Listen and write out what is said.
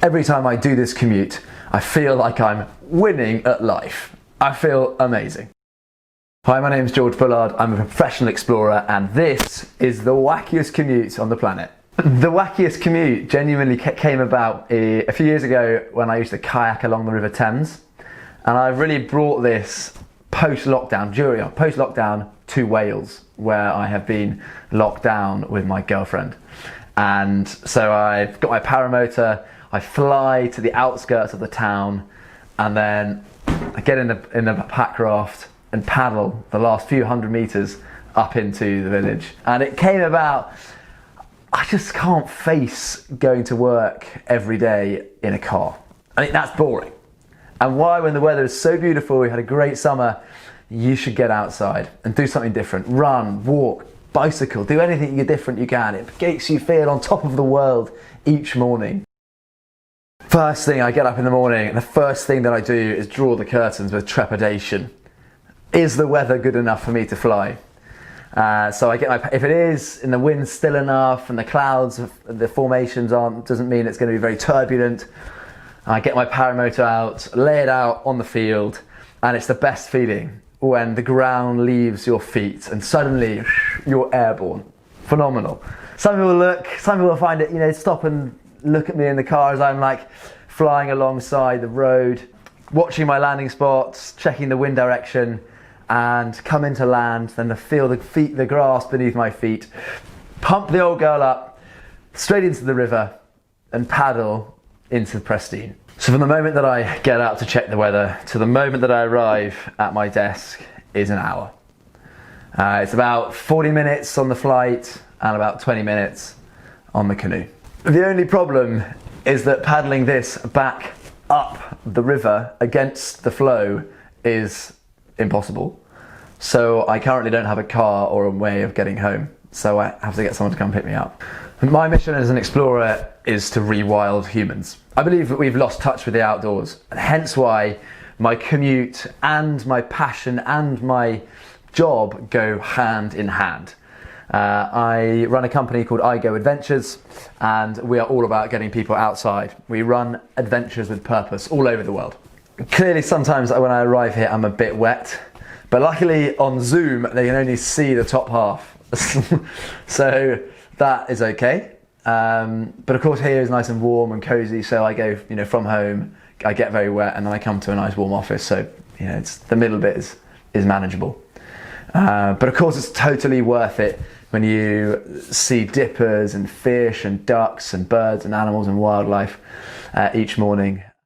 Every time I do this commute, I feel like I'm winning at life. I feel amazing. Hi, my name's George Bullard. I'm a professional explorer, and this is the wackiest commute on the planet. The wackiest commute genuinely came about a few years ago when I used to kayak along the River Thames, and I've really brought this post-lockdown to Wales, where I have been locked down with my girlfriend. And so I've got my paramotor, I fly to the outskirts of the town, and then I get in the pack raft and paddle the last few hundred meters up into the village. And it came about, I just can't face going to work every day in a car. I think that's boring. And why, when the weather is so beautiful, we had a great summer, you should get outside and do something different. Run, walk, bicycle, do anything different you can. It makes you feel on top of the world each morning. First thing, I get up in the morning, and the first thing that I do is draw the curtains with trepidation. Is the weather good enough for me to fly? So I get if it is, and the wind's still enough, and the clouds, the formations doesn't mean it's going to be very turbulent, I get my paramotor out, lay it out on the field, and it's the best feeling when the ground leaves your feet and suddenly you're airborne. Phenomenal. Some people find it, stop and look at me in the car as I'm like flying alongside the road, watching my landing spots, checking the wind direction, and come into land, then feel the grass beneath my feet, pump the old girl up, straight into the river, and paddle into Presteigne. So from the moment that I get out to check the weather to the moment that I arrive at my desk is an hour. It's about 40 minutes on the flight and about 20 minutes on the canoe. The only problem is that paddling this back up the river against the flow is impossible. So I currently don't have a car or a way of getting home, so I have to get someone to come pick me up. My mission as an explorer is to rewild humans. I believe that we've lost touch with the outdoors, and hence why my commute and my passion and my job go hand in hand. I run a company called Adventures, and we are all about getting people outside. We run adventures with purpose all over the world. Clearly, sometimes when I arrive here, I'm a bit wet, but luckily on Zoom, they can only see the top half. So that is okay. But of course here is nice and warm and cozy, so I go, from home, I get very wet, and then I come to a nice warm office, so it's the middle bit is manageable. But of course it's totally worth it when you see dippers and fish and ducks and birds and animals and wildlife each morning.